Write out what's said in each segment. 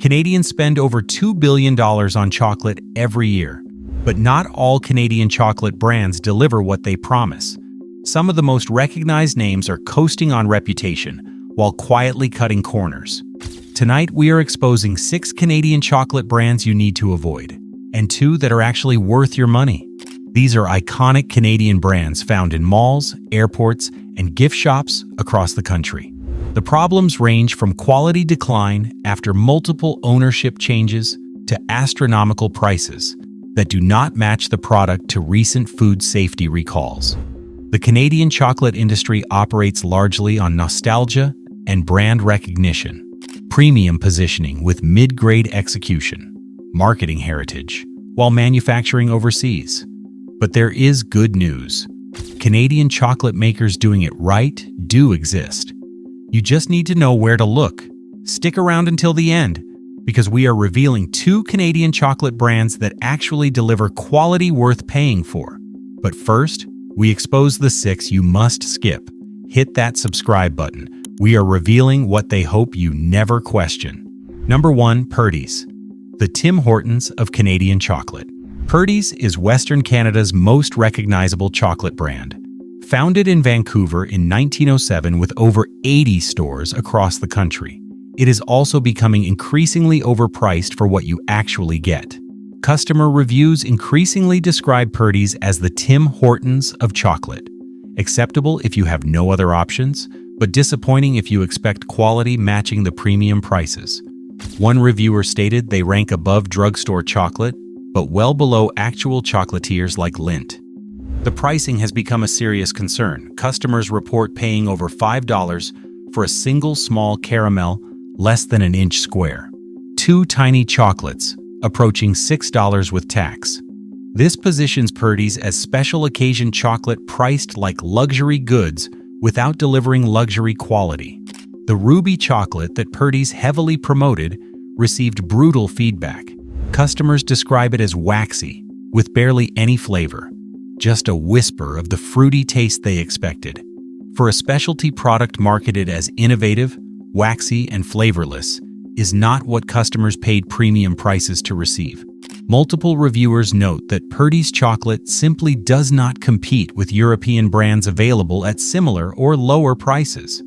Canadians spend over $2 billion on chocolate every year, but not all Canadian chocolate brands deliver what they promise. Some of the most recognized names are coasting on reputation while quietly cutting corners. Tonight, we are exposing 6 Canadian chocolate brands you need to avoid, and 2 that are actually worth your money. These are iconic Canadian brands found in malls, airports, and gift shops across the country. The problems range from quality decline after multiple ownership changes to astronomical prices that do not match the product to recent food safety recalls. The Canadian chocolate industry operates largely on nostalgia and brand recognition, premium positioning with mid-grade execution, marketing heritage, while manufacturing overseas. But there is good news. Canadian chocolate makers doing it right do exist. You just need to know where to look. Stick around until the end, because we are revealing 2 Canadian chocolate brands that actually deliver quality worth paying for. But first, we expose the 6 you must skip. Hit that subscribe button. We are revealing what they hope you never question. Number 1, Purdys, the Tim Hortons of Canadian chocolate. Purdys is Western Canada's most recognizable chocolate brand. Founded in Vancouver in 1907 with over 80 stores across the country, it is also becoming increasingly overpriced for what you actually get. Customer reviews increasingly describe Purdys as the Tim Hortons of chocolate. Acceptable if you have no other options, but disappointing if you expect quality matching the premium prices. One reviewer stated they rank above drugstore chocolate, but well below actual chocolatiers like Lindt. The pricing has become a serious concern. Customers report paying over $5 for a single small caramel less than an inch square. 2 tiny chocolates, approaching $6 with tax. This positions Purdys as special occasion chocolate priced like luxury goods without delivering luxury quality. The ruby chocolate that Purdys heavily promoted received brutal feedback. Customers describe it as waxy, with barely any flavor. Just a whisper of the fruity taste they expected. For a specialty product marketed as innovative, waxy, and flavorless, is not what customers paid premium prices to receive. Multiple reviewers note that Purdys chocolate simply does not compete with European brands available at similar or lower prices.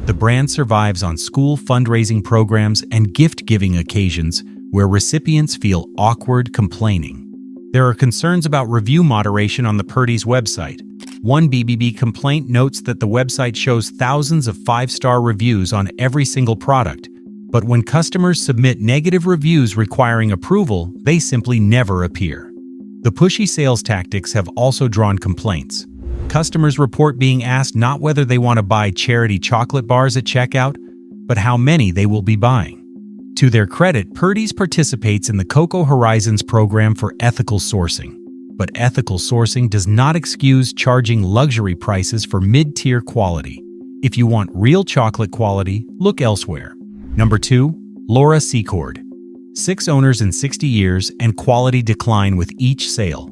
The brand survives on school fundraising programs and gift-giving occasions where recipients feel awkward complaining. There are concerns about review moderation on the Purdys website. One BBB complaint notes that the website shows thousands of 5-star reviews on every single product, but when customers submit negative reviews requiring approval, they simply never appear. The pushy sales tactics have also drawn complaints. Customers report being asked not whether they want to buy charity chocolate bars at checkout, but how many they will be buying. To their credit, Purdys participates in the Cocoa Horizons program for ethical sourcing. But ethical sourcing does not excuse charging luxury prices for mid-tier quality. If you want real chocolate quality, look elsewhere. Number 2, Laura Secord. 6 owners in 60 years and quality decline with each sale.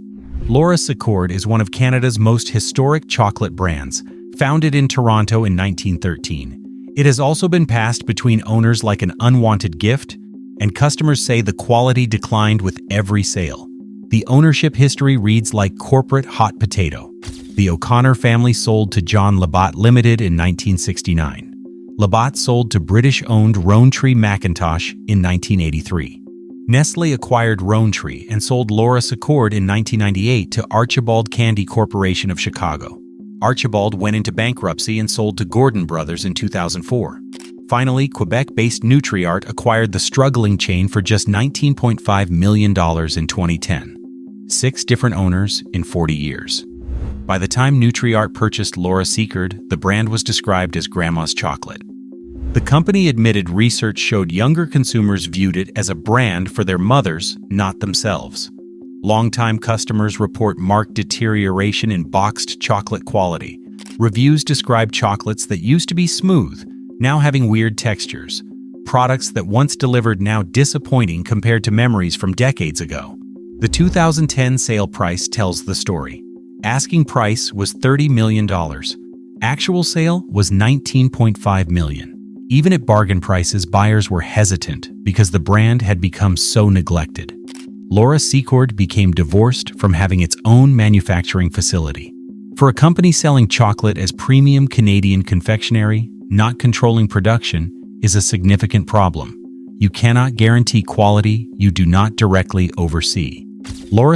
Laura Secord is one of Canada's most historic chocolate brands, founded in Toronto in 1913. It has also been passed between owners like an unwanted gift, and customers say the quality declined with every sale. The ownership history reads like corporate hot potato. The O'Connor family sold to John Labatt Limited in 1969. Labatt sold to British-owned Rowntree Macintosh in 1983. Nestle acquired Rowntree and sold Laura Secord in 1998 to Archibald Candy Corporation of Chicago. Archibald went into bankruptcy and sold to Ganong Brothers in 2004. Finally, Quebec-based Nutriart acquired the struggling chain for just $19.5 million in 2010. 6 different owners in 40 years. By the time Nutriart purchased Laura Secord, the brand was described as grandma's chocolate. The company admitted research showed younger consumers viewed it as a brand for their mothers, not themselves. Longtime customers report marked deterioration in boxed chocolate quality. Reviews describe chocolates that used to be smooth, now having weird textures. Products that once delivered now disappointing compared to memories from decades ago. The 2010 sale price tells the story. Asking price was $30 million. Actual sale was $19.5 million. Even at bargain prices, buyers were hesitant because the brand had become so neglected. Secord became divorced from having its own manufacturing facility. For a company selling chocolate as premium Canadian confectionery, not controlling production is a significant problem. You cannot guarantee quality you do not directly oversee.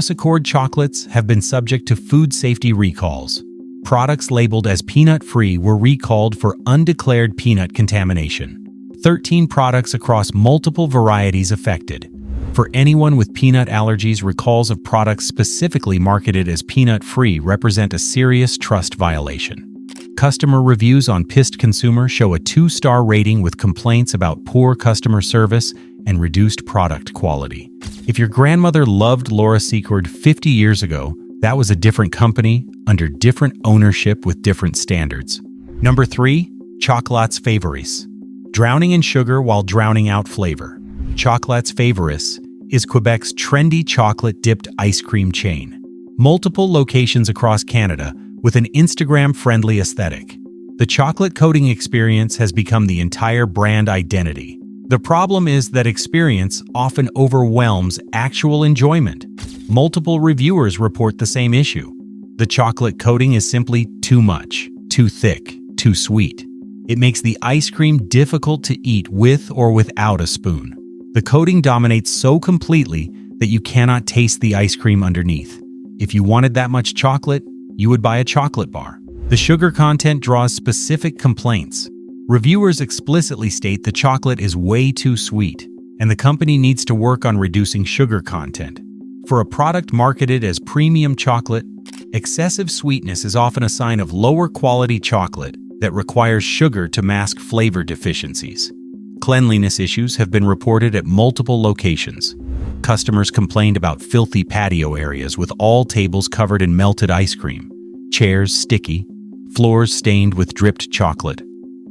Secord chocolates have been subject to food safety recalls. Products labeled as peanut-free were recalled for undeclared peanut contamination. 13 products across multiple varieties affected. For anyone with peanut allergies, recalls of products specifically marketed as peanut-free represent a serious trust violation. Customer reviews on Pissed Consumer show a 2-star rating with complaints about poor customer service and reduced product quality. If your grandmother loved Secord 50 years ago, that was a different company, under different ownership with different standards. Number 3. Chocolats Favoris. Drowning in sugar while drowning out flavor. Chocolats Favoris is Quebec's trendy chocolate-dipped ice cream chain. Multiple locations across Canada with an Instagram-friendly aesthetic. The chocolate coating experience has become the entire brand identity. The problem is that experience often overwhelms actual enjoyment. Multiple reviewers report the same issue. The chocolate coating is simply too much, too thick, too sweet. It makes the ice cream difficult to eat with or without a spoon. The coating dominates so completely that you cannot taste the ice cream underneath. If you wanted that much chocolate, you would buy a chocolate bar. The sugar content draws specific complaints. Reviewers explicitly state the chocolate is way too sweet, and the company needs to work on reducing sugar content. For a product marketed as premium chocolate, excessive sweetness is often a sign of lower quality chocolate that requires sugar to mask flavor deficiencies. Cleanliness issues have been reported at multiple locations. Customers complained about filthy patio areas with all tables covered in melted ice cream, chairs sticky, floors stained with dripped chocolate,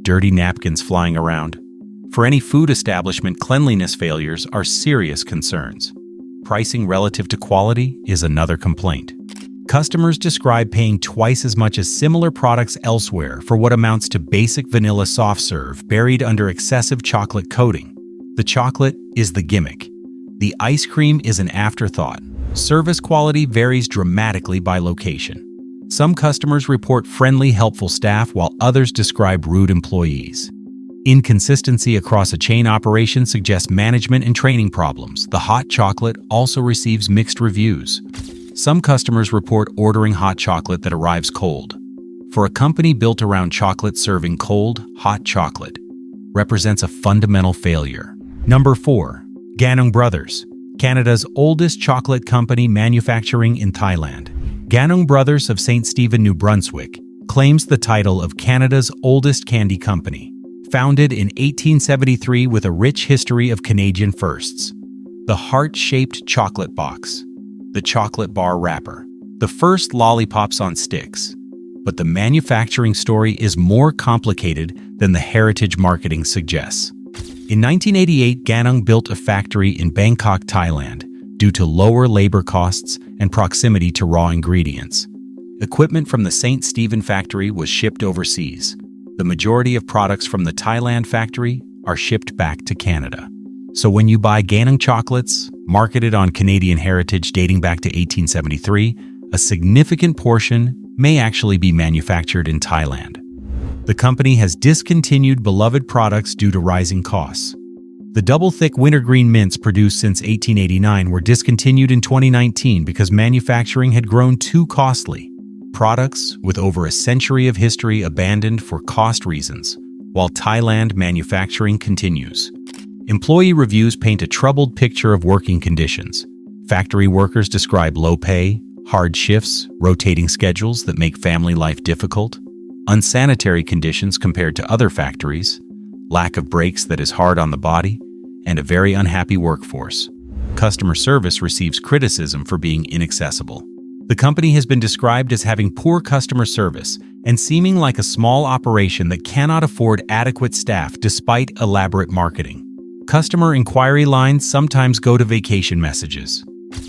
dirty napkins flying around. For any food establishment, cleanliness failures are serious concerns. Pricing relative to quality is another complaint. Customers describe paying twice as much as similar products elsewhere for what amounts to basic vanilla soft serve buried under excessive chocolate coating. The chocolate is the gimmick. The ice cream is an afterthought. Service quality varies dramatically by location. Some customers report friendly, helpful staff, while others describe rude employees. Inconsistency across a chain operation suggests management and training problems. The hot chocolate also receives mixed reviews. Some customers report ordering hot chocolate that arrives cold. For a company built around chocolate, serving cold, hot chocolate represents a fundamental failure. Number 4. Ganong Brothers, Canada's oldest chocolate company manufacturing in Thailand. Ganong Brothers of St. Stephen, New Brunswick, claims the title of Canada's oldest candy company. Founded in 1873 with a rich history of Canadian firsts. The heart-shaped chocolate box, the chocolate bar wrapper, the first lollipops on sticks. But the manufacturing story is more complicated than the heritage marketing suggests. In 1988, Ganong built a factory in Bangkok, Thailand, due to lower labor costs and proximity to raw ingredients. Equipment from the St. Stephen factory was shipped overseas. The majority of products from the Thailand factory are shipped back to Canada. So when you buy Ganong chocolates, marketed on Canadian heritage dating back to 1873, a significant portion may actually be manufactured in Thailand. The company has discontinued beloved products due to rising costs. The double-thick wintergreen mints produced since 1889 were discontinued in 2019 because manufacturing had grown too costly. Products with over a century of history abandoned for cost reasons, while Thailand manufacturing continues. Employee reviews paint a troubled picture of working conditions. Factory workers describe low pay, hard shifts, rotating schedules that make family life difficult, unsanitary conditions compared to other factories, lack of breaks that is hard on the body, and a very unhappy workforce. Customer service receives criticism for being inaccessible. The company has been described as having poor customer service and seeming like a small operation that cannot afford adequate staff despite elaborate marketing. Customer inquiry lines sometimes go to vacation messages.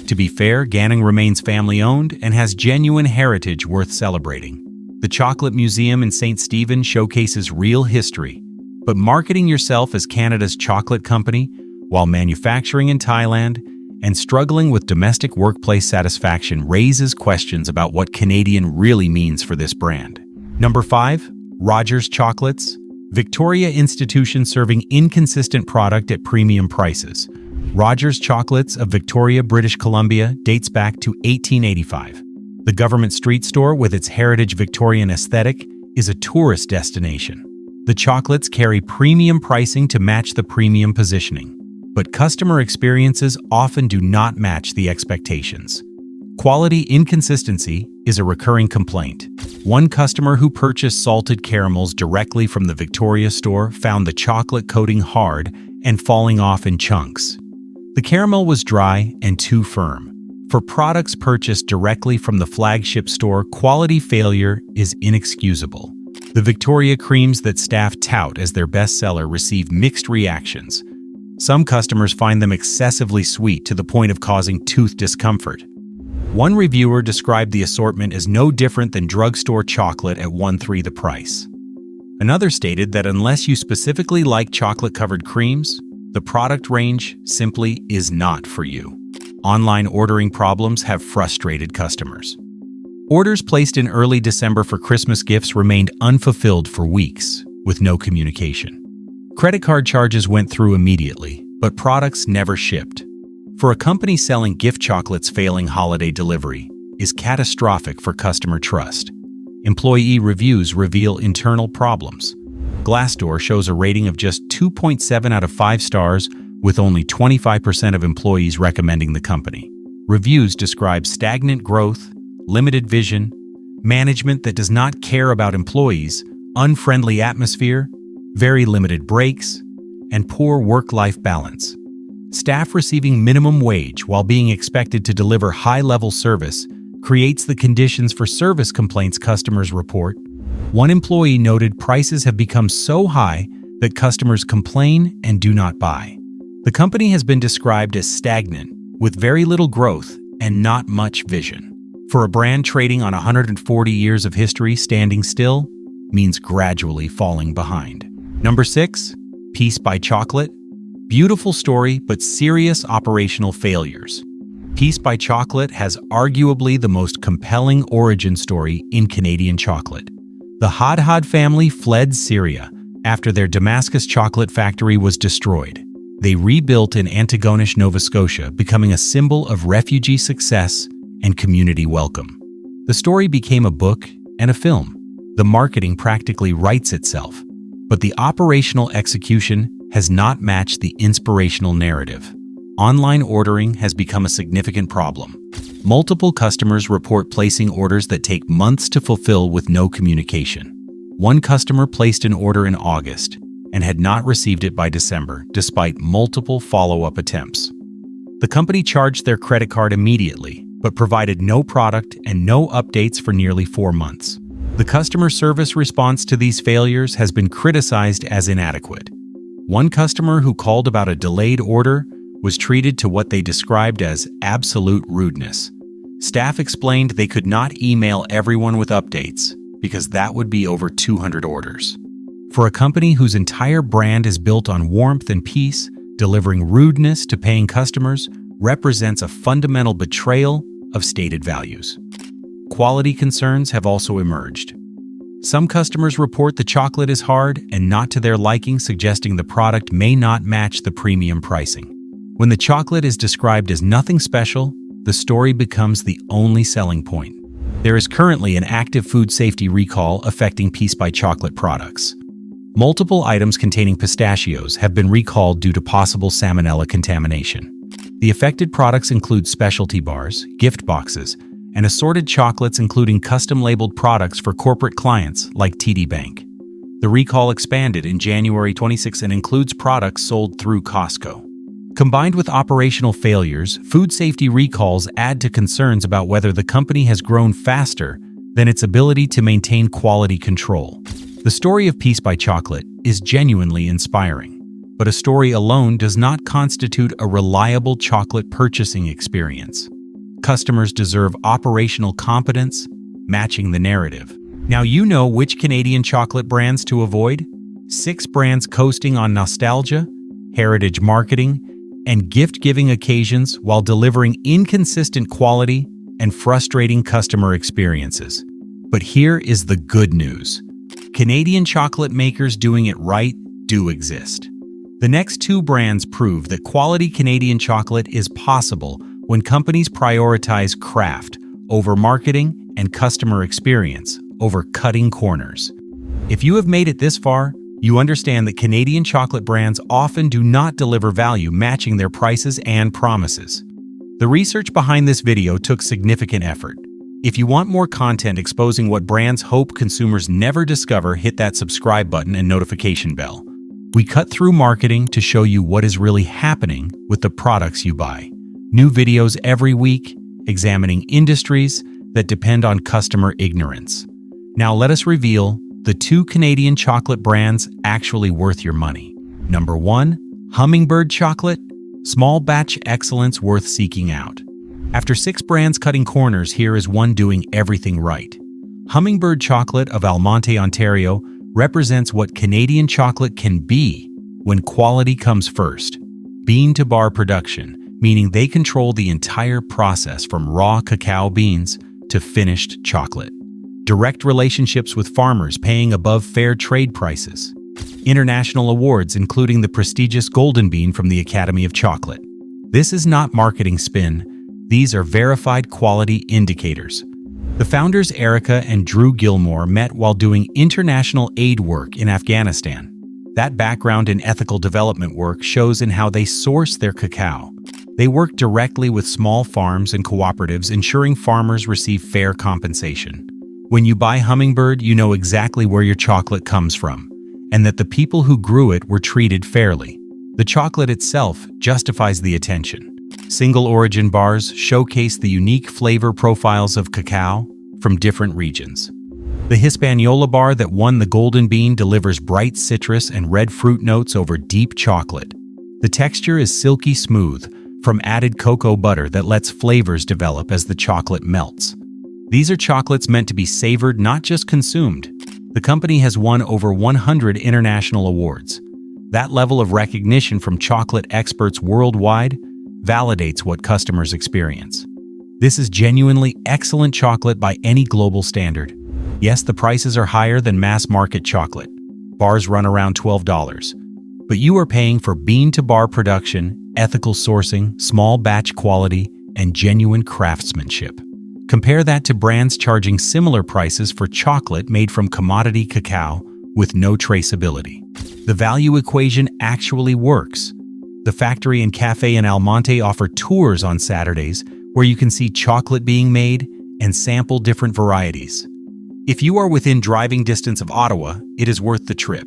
To be fair, Ganong remains family-owned and has genuine heritage worth celebrating. The Chocolate Museum in St. Stephen showcases real history. But marketing yourself as Canada's chocolate company while manufacturing in Thailand and struggling with domestic workplace satisfaction raises questions about what Canadian really means for this brand. Number 5. Rogers Chocolates. Victoria institution serving inconsistent product at premium prices. Rogers Chocolates of Victoria, British Columbia dates back to 1885. The government street store, with its heritage Victorian aesthetic, is a tourist destination. The chocolates carry premium pricing to match the premium positioning, but customer experiences often do not match the expectations. Quality inconsistency is a recurring complaint. One customer who purchased salted caramels directly from the Victoria store found the chocolate coating hard and falling off in chunks. The caramel was dry and too firm. For products purchased directly from the flagship store, quality failure is inexcusable. The Victoria creams that staff tout as their bestseller receive mixed reactions. Some customers find them excessively sweet to the point of causing tooth discomfort. One reviewer described the assortment as no different than drugstore chocolate at 1/3 the price. Another stated that unless you specifically like chocolate-covered creams, the product range simply is not for you. Online ordering problems have frustrated customers. Orders placed in early December for Christmas gifts remained unfulfilled for weeks, with no communication. Credit card charges went through immediately, but products never shipped. For a company selling gift chocolates, failing holiday delivery is catastrophic for customer trust. Employee reviews reveal internal problems. Glassdoor shows a rating of just 2.7 out of 5 stars, with only 25% of employees recommending the company. Reviews describe stagnant growth, limited vision, management that does not care about employees, unfriendly atmosphere, very limited breaks, and poor work-life balance. Staff receiving minimum wage while being expected to deliver high-level service creates the conditions for service complaints customers report. One employee noted prices have become so high that customers complain and do not buy. The company has been described as stagnant, with very little growth and not much vision. For a brand trading on 140 years of history, standing still means gradually falling behind. Number 6. Piece by Chocolate. Beautiful story, but serious operational failures. Piece by Chocolate has arguably the most compelling origin story in Canadian chocolate. The Hadhad family fled Syria after their Damascus chocolate factory was destroyed. They rebuilt in Antigonish, Nova Scotia, becoming a symbol of refugee success and community welcome. The story became a book and a film. The marketing practically writes itself, but the operational execution has not matched the inspirational narrative. Online ordering has become a significant problem. Multiple customers report placing orders that take months to fulfill with no communication. One customer placed an order in August and had not received it by December, despite multiple follow-up attempts. The company charged their credit card immediately, but provided no product and no updates for nearly 4 months. The customer service response to these failures has been criticized as inadequate. One customer who called about a delayed order was treated to what they described as absolute rudeness. Staff explained they could not email everyone with updates because that would be over 200 orders. For a company whose entire brand is built on warmth and peace, delivering rudeness to paying customers represents a fundamental betrayal of stated values. Quality concerns have also emerged. Some customers report the chocolate is hard and not to their liking, suggesting the product may not match the premium pricing. When the chocolate is described as nothing special, the story becomes the only selling point. There is currently an active food safety recall affecting Piece by Chocolate products. Multiple items containing pistachios have been recalled due to possible salmonella contamination. The affected products include specialty bars, gift boxes, and assorted chocolates, including custom-labeled products for corporate clients like TD Bank. The recall expanded in January 26 and includes products sold through Costco. Combined with operational failures, food safety recalls add to concerns about whether the company has grown faster than its ability to maintain quality control. The story of Piece by Chocolate is genuinely inspiring, but a story alone does not constitute a reliable chocolate purchasing experience. Customers deserve operational competence, matching the narrative. Now you know which Canadian chocolate brands to avoid. 6 brands coasting on nostalgia, heritage marketing, and gift-giving occasions while delivering inconsistent quality and frustrating customer experiences. But here is the good news. Canadian chocolate makers doing it right do exist. The next 2 brands prove that quality Canadian chocolate is possible when companies prioritize craft over marketing and customer experience over cutting corners. If you have made it this far, you understand that Canadian chocolate brands often do not deliver value matching their prices and promises. The research behind this video took significant effort. If you want more content exposing what brands hope consumers never discover, hit that subscribe button and notification bell. We cut through marketing to show you what is really happening with the products you buy. New videos every week, examining industries that depend on customer ignorance. Now let us reveal the 2 Canadian chocolate brands actually worth your money. Number 1, Hummingbird Chocolate, small batch excellence worth seeking out. After 6 brands cutting corners, here is one doing everything right. Hummingbird Chocolate of Almonte, Ontario, represents what Canadian chocolate can be when quality comes first. Bean-to-bar production, meaning they control the entire process from raw cacao beans to finished chocolate. Direct relationships with farmers paying above fair trade prices. International awards including the prestigious Golden Bean from the Academy of Chocolate. This is not marketing spin. These are verified quality indicators. The founders Erica and Drew Gilmore met while doing international aid work in Afghanistan. That background in ethical development work shows in how they source their cacao. They work directly with small farms and cooperatives, ensuring farmers receive fair compensation. When you buy Hummingbird, you know exactly where your chocolate comes from, and that the people who grew it were treated fairly. The chocolate itself justifies the attention. Single origin bars showcase the unique flavor profiles of cacao from different regions. The Hispaniola bar that won the Golden Bean delivers bright citrus and red fruit notes over deep chocolate. The texture is silky smooth from added cocoa butter that lets flavors develop as the chocolate melts. These are chocolates meant to be savored, not just consumed. The company has won over 100 international awards. That level of recognition from chocolate experts worldwide validates what customers experience. This is genuinely excellent chocolate by any global standard. Yes, the prices are higher than mass market chocolate. Bars run around $12. But you are paying for bean-to-bar production, ethical sourcing, small batch quality, and genuine craftsmanship. Compare that to brands charging similar prices for chocolate made from commodity cacao with no traceability. The value equation actually works. The factory and cafe in Almonte offer tours on Saturdays where you can see chocolate being made and sample different varieties. If you are within driving distance of Ottawa, it is worth the trip.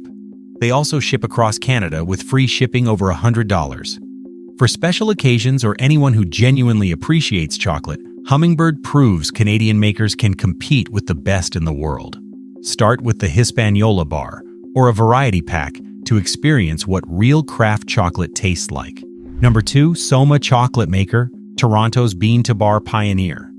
They also ship across Canada with free shipping over $100. For special occasions or anyone who genuinely appreciates chocolate, Hummingbird proves Canadian makers can compete with the best in the world. Start with the Hispaniola bar or a variety pack to experience what real craft chocolate tastes like. Number 2, Soma Chocolate Maker, Toronto's bean-to-bar pioneer.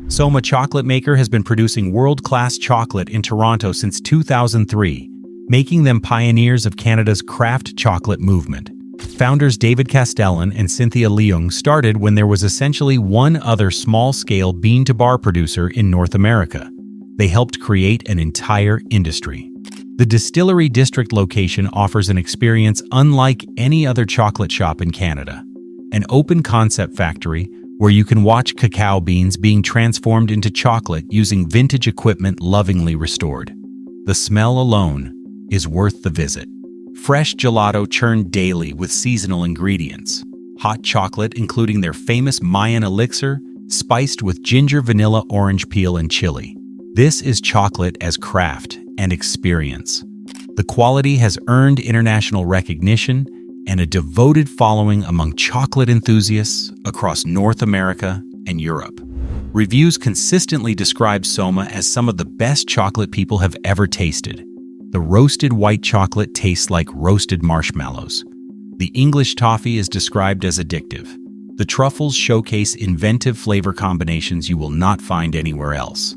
Soma Chocolate Maker has been producing world-class chocolate in Toronto since 2003, making them pioneers of Canada's craft chocolate movement. Founders David Castellan and Cynthia Leung started when there was essentially one other small-scale bean-to-bar producer in North America. They helped create an entire industry. The Distillery District location offers an experience unlike any other chocolate shop in Canada. An open concept factory where you can watch cacao beans being transformed into chocolate using vintage equipment lovingly restored. The smell alone is worth the visit. Fresh gelato churned daily with seasonal ingredients. Hot chocolate including their famous Mayan elixir, spiced with ginger, vanilla, orange peel, and chili. This is chocolate as craft and experience. The quality has earned international recognition and a devoted following among chocolate enthusiasts across North America and Europe. Reviews consistently describe Soma as some of the best chocolate people have ever tasted. The roasted white chocolate tastes like roasted marshmallows. The English toffee is described as addictive. The truffles showcase inventive flavor combinations you will not find anywhere else.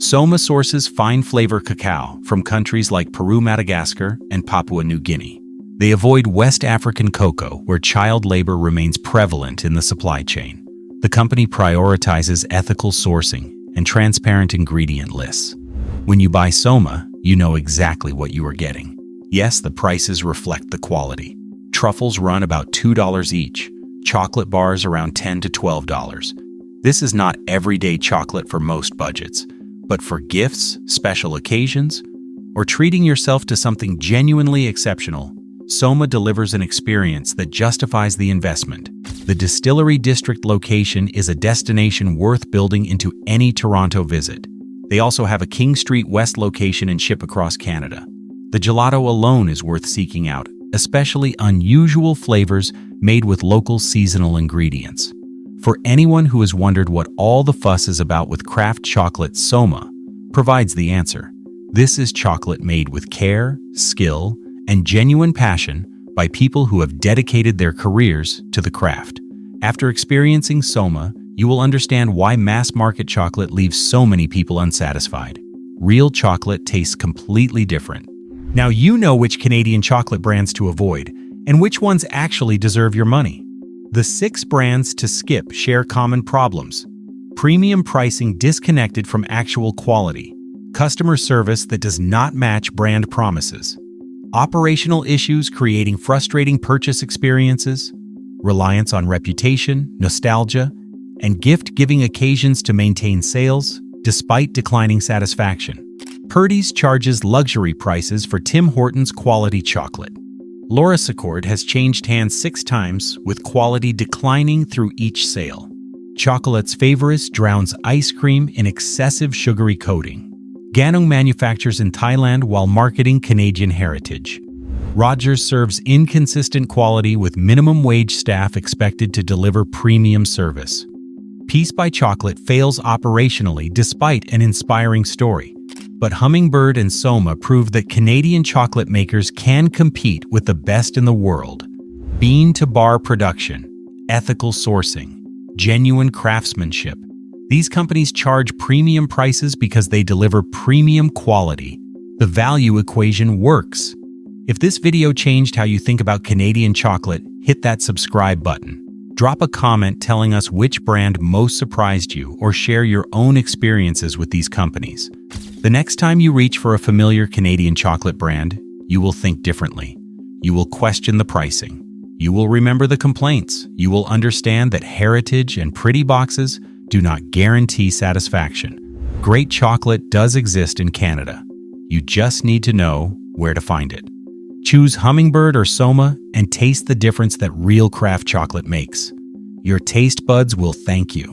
Soma sources fine flavor cacao from countries like Peru, Madagascar, and Papua New Guinea. They avoid West African cocoa, where child labor remains prevalent in the supply chain. The company prioritizes ethical sourcing and transparent ingredient lists. When you buy Soma, you know exactly what you are getting. Yes, the prices reflect the quality. Truffles run about $2 each, chocolate bars around $10 to $12. This is not everyday chocolate for most budgets, but for gifts, special occasions, or treating yourself to something genuinely exceptional, Soma delivers an experience that justifies the investment. The Distillery District location is a destination worth building into any Toronto visit. They also have a King Street West location and ship across Canada. The gelato alone is worth seeking out, especially unusual flavors made with local seasonal ingredients. For anyone who has wondered what all the fuss is about with craft chocolate, Soma provides the answer. This is chocolate made with care, skill, and genuine passion by people who have dedicated their careers to the craft. After experiencing Soma, you will understand why mass-market chocolate leaves so many people unsatisfied. Real chocolate tastes completely different. Now you know which Canadian chocolate brands to avoid and which ones actually deserve your money. The 6 brands to skip share common problems: premium pricing disconnected from actual quality, customer service that does not match brand promises, operational issues creating frustrating purchase experiences, reliance on reputation, nostalgia, and gift-giving occasions to maintain sales despite declining satisfaction. Purdys charges luxury prices for Tim Hortons quality chocolate. Secord has changed hands 6 times, with quality declining through each sale. Chocolate's Favoris drowns ice cream in excessive sugary coating. Ganong manufactures in Thailand while marketing Canadian heritage. Rogers serves inconsistent quality with minimum wage staff expected to deliver premium service. Piece by Chocolate fails operationally despite an inspiring story. But Hummingbird and Soma prove that Canadian chocolate makers can compete with the best in the world. Bean-to-bar production, ethical sourcing, genuine craftsmanship. These companies charge premium prices because they deliver premium quality. The value equation works. If this video changed how you think about Canadian chocolate, hit that subscribe button. Drop a comment telling us which brand most surprised you, or share your own experiences with these companies. The next time you reach for a familiar Canadian chocolate brand, you will think differently. You will question the pricing. You will remember the complaints. You will understand that heritage and pretty boxes do not guarantee satisfaction. Great chocolate does exist in Canada. You just need to know where to find it. Choose Hummingbird or Soma and taste the difference that real craft chocolate makes. Your taste buds will thank you.